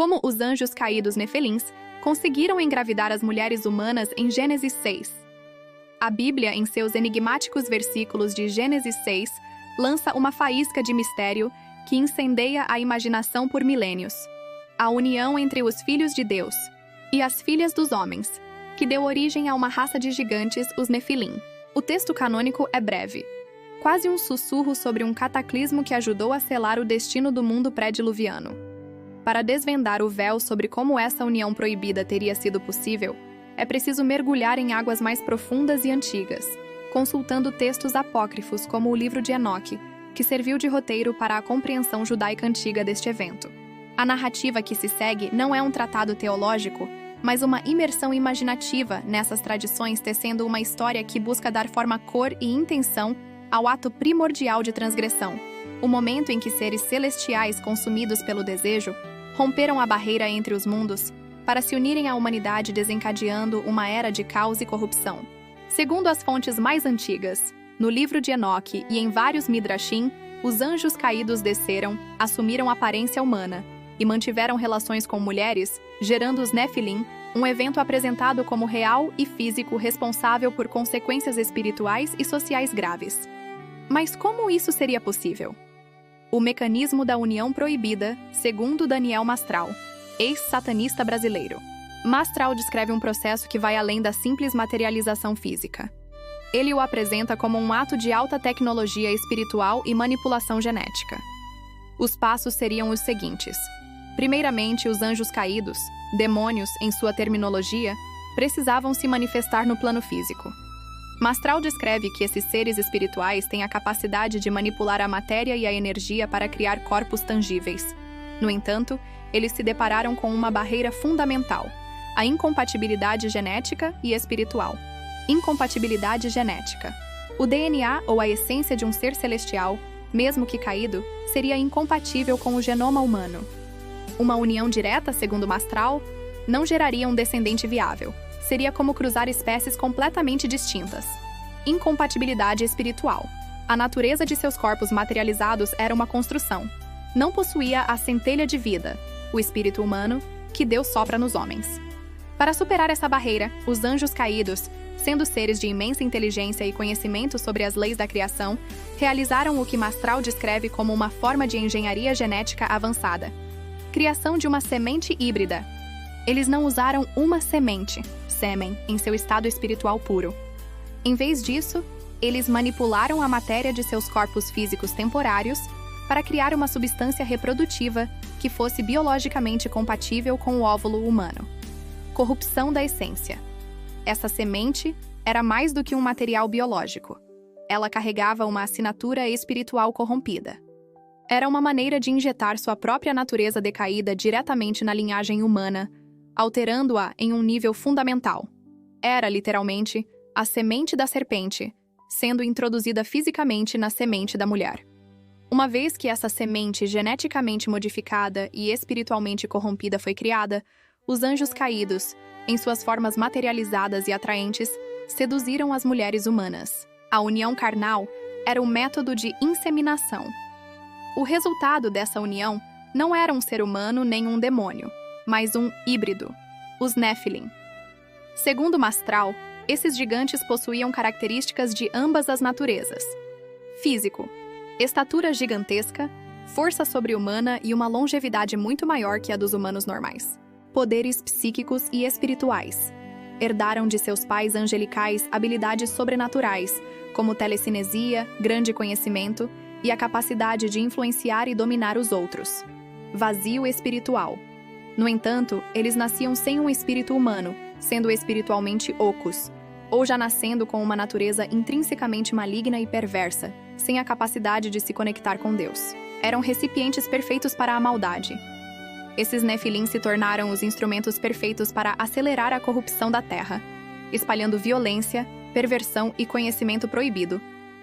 Como os anjos caídos Nefelins conseguiram engravidar as mulheres humanas em Gênesis 6. A Bíblia, em seus enigmáticos versículos de Gênesis 6, lança uma faísca de mistério que incendeia a imaginação por milênios. A união entre os filhos de Deus e as filhas dos homens, que deu origem a uma raça de gigantes, os Nefilim. O texto canônico é breve, quase um sussurro sobre um cataclismo que ajudou a selar o destino do mundo pré-diluviano. Para desvendar o véu sobre como essa união proibida teria sido possível, é preciso mergulhar em águas mais profundas e antigas, consultando textos apócrifos como o livro de Enoque, que serviu de roteiro para a compreensão judaica antiga deste evento. A narrativa que se segue não é um tratado teológico, mas uma imersão imaginativa nessas tradições, tecendo uma história que busca dar forma, cor e intenção ao ato primordial de transgressão, o momento em que seres celestiais consumidos pelo desejo romperam a barreira entre os mundos para se unirem à humanidade, desencadeando uma era de caos e corrupção. Segundo as fontes mais antigas, no livro de Enoque e em vários Midrashim, os anjos caídos desceram, assumiram aparência humana e mantiveram relações com mulheres, gerando os Nefilim, um evento apresentado como real e físico responsável por consequências espirituais e sociais graves. Mas como isso seria possível? O mecanismo da união proibida, segundo Daniel Mastral, ex-satanista brasileiro. Mastral descreve um processo que vai além da simples materialização física. Ele o apresenta como um ato de alta tecnologia espiritual e manipulação genética. Os passos seriam os seguintes. Primeiramente, os anjos caídos, demônios em sua terminologia, precisavam se manifestar no plano físico. Mastral descreve que esses seres espirituais têm a capacidade de manipular a matéria e a energia para criar corpos tangíveis. No entanto, eles se depararam com uma barreira fundamental, a incompatibilidade genética e espiritual. Incompatibilidade genética. O DNA ou a essência de um ser celestial, mesmo que caído, seria incompatível com o genoma humano. Uma união direta, segundo Mastral, não geraria um descendente viável. Seria como cruzar espécies completamente distintas. Incompatibilidade espiritual. A natureza de seus corpos materializados era uma construção. Não possuía a centelha de vida, o espírito humano, que Deus sopra nos homens. Para superar essa barreira, os anjos caídos, sendo seres de imensa inteligência e conhecimento sobre as leis da criação, realizaram o que Mastral descreve como uma forma de engenharia genética avançada. Criação de uma semente híbrida. Eles não usaram uma semente, sêmen, em seu estado espiritual puro. Em vez disso, eles manipularam a matéria de seus corpos físicos temporários para criar uma substância reprodutiva que fosse biologicamente compatível com o óvulo humano. Corrupção da essência. Essa semente era mais do que um material biológico. Ela carregava uma assinatura espiritual corrompida. Era uma maneira de injetar sua própria natureza decaída diretamente na linhagem humana, alterando-a em um nível fundamental. Era, literalmente, a semente da serpente, sendo introduzida fisicamente na semente da mulher. Uma vez que essa semente geneticamente modificada e espiritualmente corrompida foi criada, os anjos caídos, em suas formas materializadas e atraentes, seduziram as mulheres humanas. A união carnal era um método de inseminação. O resultado dessa união não era um ser humano nem um demônio, mas um híbrido, os Nefilim. Segundo Mastral, esses gigantes possuíam características de ambas as naturezas. Físico, estatura gigantesca, força sobre-humana e uma longevidade muito maior que a dos humanos normais. Poderes psíquicos e espirituais. Herdaram de seus pais angelicais habilidades sobrenaturais, como telecinesia, grande conhecimento e a capacidade de influenciar e dominar os outros. Vazio espiritual. No entanto, eles nasciam sem um espírito humano, sendo espiritualmente ocos, ou já nascendo com uma natureza intrinsecamente maligna e perversa, sem a capacidade de se conectar com Deus. Eram recipientes perfeitos para a maldade. Esses Nefilim se tornaram os instrumentos perfeitos para acelerar a corrupção da terra, espalhando violência, perversão e conhecimento proibido,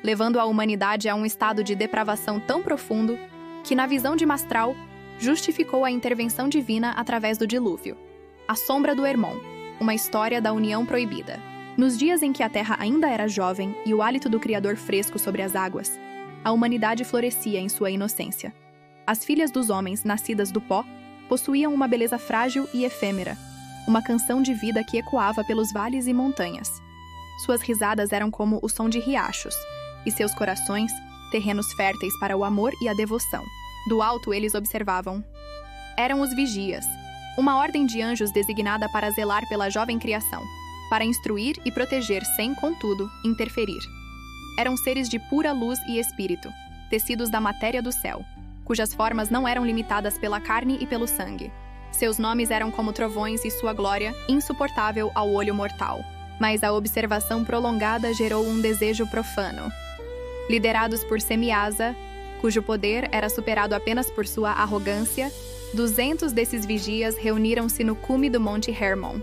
levando a humanidade a um estado de depravação tão profundo que, na visão de Mastral, justificou a intervenção divina através do dilúvio. A Sombra do Hermon, uma história da união proibida. Nos dias em que a terra ainda era jovem e o hálito do Criador fresco sobre as águas, a humanidade florescia em sua inocência. As filhas dos homens, nascidas do pó, possuíam uma beleza frágil e efêmera, uma canção de vida que ecoava pelos vales e montanhas. Suas risadas eram como o som de riachos, e seus corações, terrenos férteis para o amor e a devoção. Do alto eles observavam. Eram os vigias, uma ordem de anjos designada para zelar pela jovem criação, para instruir e proteger sem, contudo, interferir. Eram seres de pura luz e espírito, tecidos da matéria do céu, cujas formas não eram limitadas pela carne e pelo sangue. Seus nomes eram como trovões e sua glória, insuportável ao olho mortal. Mas a observação prolongada gerou um desejo profano. Liderados por Semiasa, cujo poder era superado apenas por sua arrogância, 200 desses vigias reuniram-se no cume do Monte Hermon.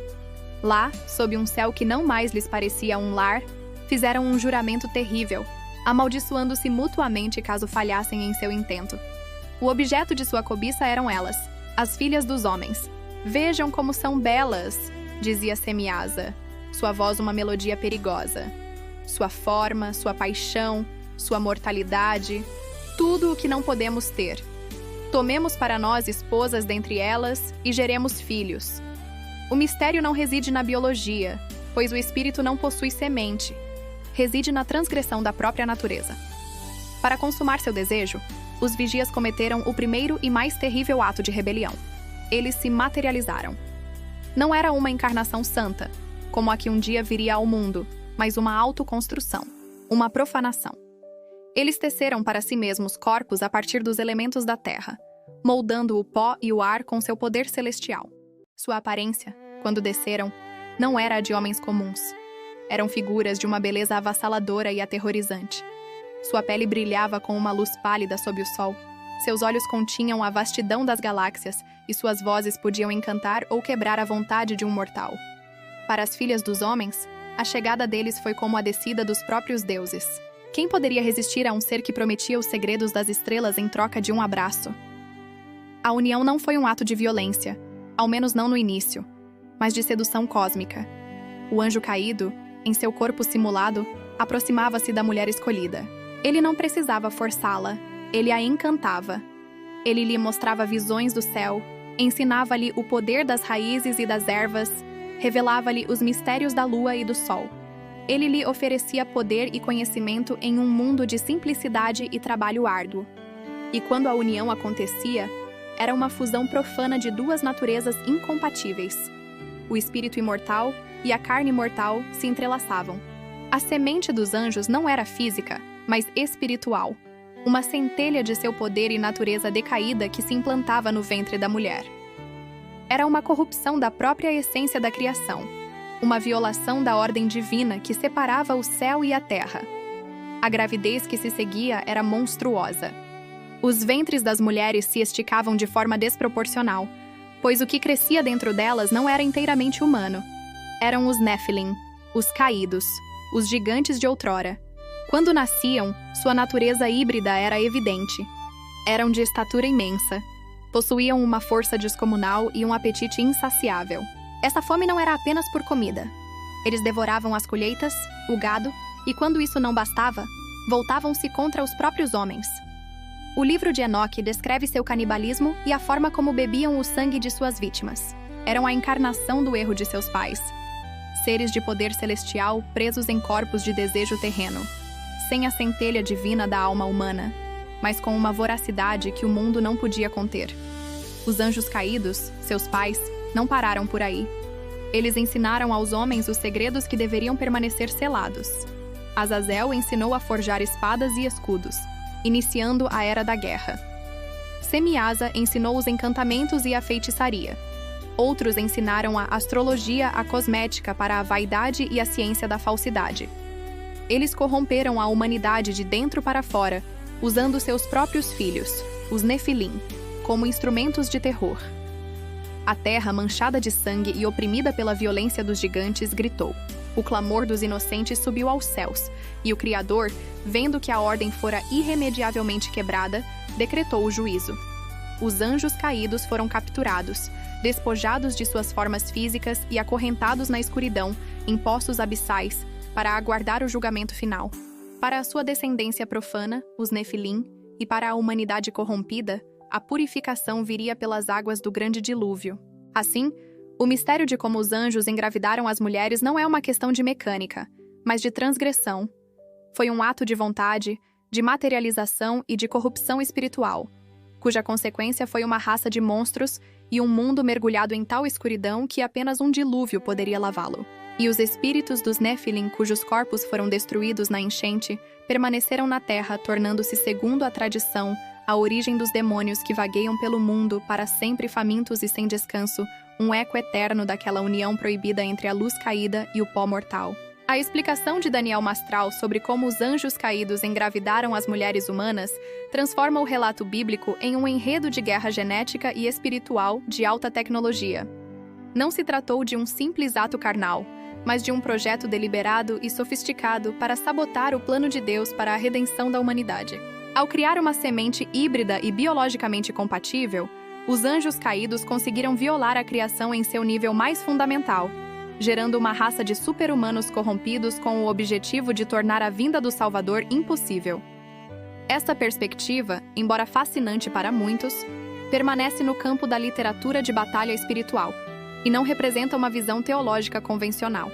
Lá, sob um céu que não mais lhes parecia um lar, fizeram um juramento terrível, amaldiçoando-se mutuamente caso falhassem em seu intento. O objeto de sua cobiça eram elas, as filhas dos homens. Vejam como são belas, dizia Semiasa, sua voz uma melodia perigosa. Sua forma, sua paixão, sua mortalidade, tudo o que não podemos ter. Tomemos para nós esposas dentre elas e geremos filhos. O mistério não reside na biologia, pois o espírito não possui semente. Reside na transgressão da própria natureza. Para consumar seu desejo, os vigias cometeram o primeiro e mais terrível ato de rebelião. Eles se materializaram. Não era uma encarnação santa, como a que um dia viria ao mundo, mas uma autoconstrução, uma profanação. Eles teceram para si mesmos corpos a partir dos elementos da terra, moldando o pó e o ar com seu poder celestial. Sua aparência, quando desceram, não era a de homens comuns. Eram figuras de uma beleza avassaladora e aterrorizante. Sua pele brilhava com uma luz pálida sob o sol. Seus olhos continham a vastidão das galáxias e suas vozes podiam encantar ou quebrar a vontade de um mortal. Para as filhas dos homens, a chegada deles foi como a descida dos próprios deuses. Quem poderia resistir a um ser que prometia os segredos das estrelas em troca de um abraço? A união não foi um ato de violência, ao menos não no início, mas de sedução cósmica. O anjo caído, em seu corpo simulado, aproximava-se da mulher escolhida. Ele não precisava forçá-la, ele a encantava. Ele lhe mostrava visões do céu, ensinava-lhe o poder das raízes e das ervas, revelava-lhe os mistérios da lua e do sol. Ele lhe oferecia poder e conhecimento em um mundo de simplicidade e trabalho árduo. E quando a união acontecia, era uma fusão profana de duas naturezas incompatíveis. O espírito imortal e a carne mortal se entrelaçavam. A semente dos anjos não era física, mas espiritual, uma centelha de seu poder e natureza decaída que se implantava no ventre da mulher. Era uma corrupção da própria essência da criação, uma violação da ordem divina que separava o céu e a terra. A gravidez que se seguia era monstruosa. Os ventres das mulheres se esticavam de forma desproporcional, pois o que crescia dentro delas não era inteiramente humano. Eram os Nephilim, os caídos, os gigantes de outrora. Quando nasciam, sua natureza híbrida era evidente. Eram de estatura imensa, possuíam uma força descomunal e um apetite insaciável. Essa fome não era apenas por comida. Eles devoravam as colheitas, o gado, e quando isso não bastava, voltavam-se contra os próprios homens. O livro de Enoque descreve seu canibalismo e a forma como bebiam o sangue de suas vítimas. Eram a encarnação do erro de seus pais. Seres de poder celestial presos em corpos de desejo terreno, sem a centelha divina da alma humana, mas com uma voracidade que o mundo não podia conter. Os anjos caídos, seus pais, não pararam por aí. Eles ensinaram aos homens os segredos que deveriam permanecer selados. Azazel ensinou a forjar espadas e escudos, iniciando a era da guerra. Semiasa ensinou os encantamentos e a feitiçaria. Outros ensinaram a astrologia, a cosmética para a vaidade e a ciência da falsidade. Eles corromperam a humanidade de dentro para fora, usando seus próprios filhos, os Nefilim, como instrumentos de terror. A terra, manchada de sangue e oprimida pela violência dos gigantes, gritou. O clamor dos inocentes subiu aos céus, e o Criador, vendo que a ordem fora irremediavelmente quebrada, decretou o juízo. Os anjos caídos foram capturados, despojados de suas formas físicas e acorrentados na escuridão, em poços abissais, para aguardar o julgamento final. Para a sua descendência profana, os Nefilim, e para a humanidade corrompida, a purificação viria pelas águas do grande dilúvio. Assim, o mistério de como os anjos engravidaram as mulheres não é uma questão de mecânica, mas de transgressão. Foi um ato de vontade, de materialização e de corrupção espiritual, cuja consequência foi uma raça de monstros e um mundo mergulhado em tal escuridão que apenas um dilúvio poderia lavá-lo. E os espíritos dos Néfilim, cujos corpos foram destruídos na enchente, permaneceram na terra, tornando-se, segundo a tradição, a origem dos demônios que vagueiam pelo mundo, para sempre famintos e sem descanso, um eco eterno daquela união proibida entre a luz caída e o pó mortal. A explicação de Daniel Mastral sobre como os anjos caídos engravidaram as mulheres humanas transforma o relato bíblico em um enredo de guerra genética e espiritual de alta tecnologia. Não se tratou de um simples ato carnal, mas de um projeto deliberado e sofisticado para sabotar o plano de Deus para a redenção da humanidade. Ao criar uma semente híbrida e biologicamente compatível, os anjos caídos conseguiram violar a criação em seu nível mais fundamental, gerando uma raça de super-humanos corrompidos com o objetivo de tornar a vinda do Salvador impossível. Esta perspectiva, embora fascinante para muitos, permanece no campo da literatura de batalha espiritual e não representa uma visão teológica convencional.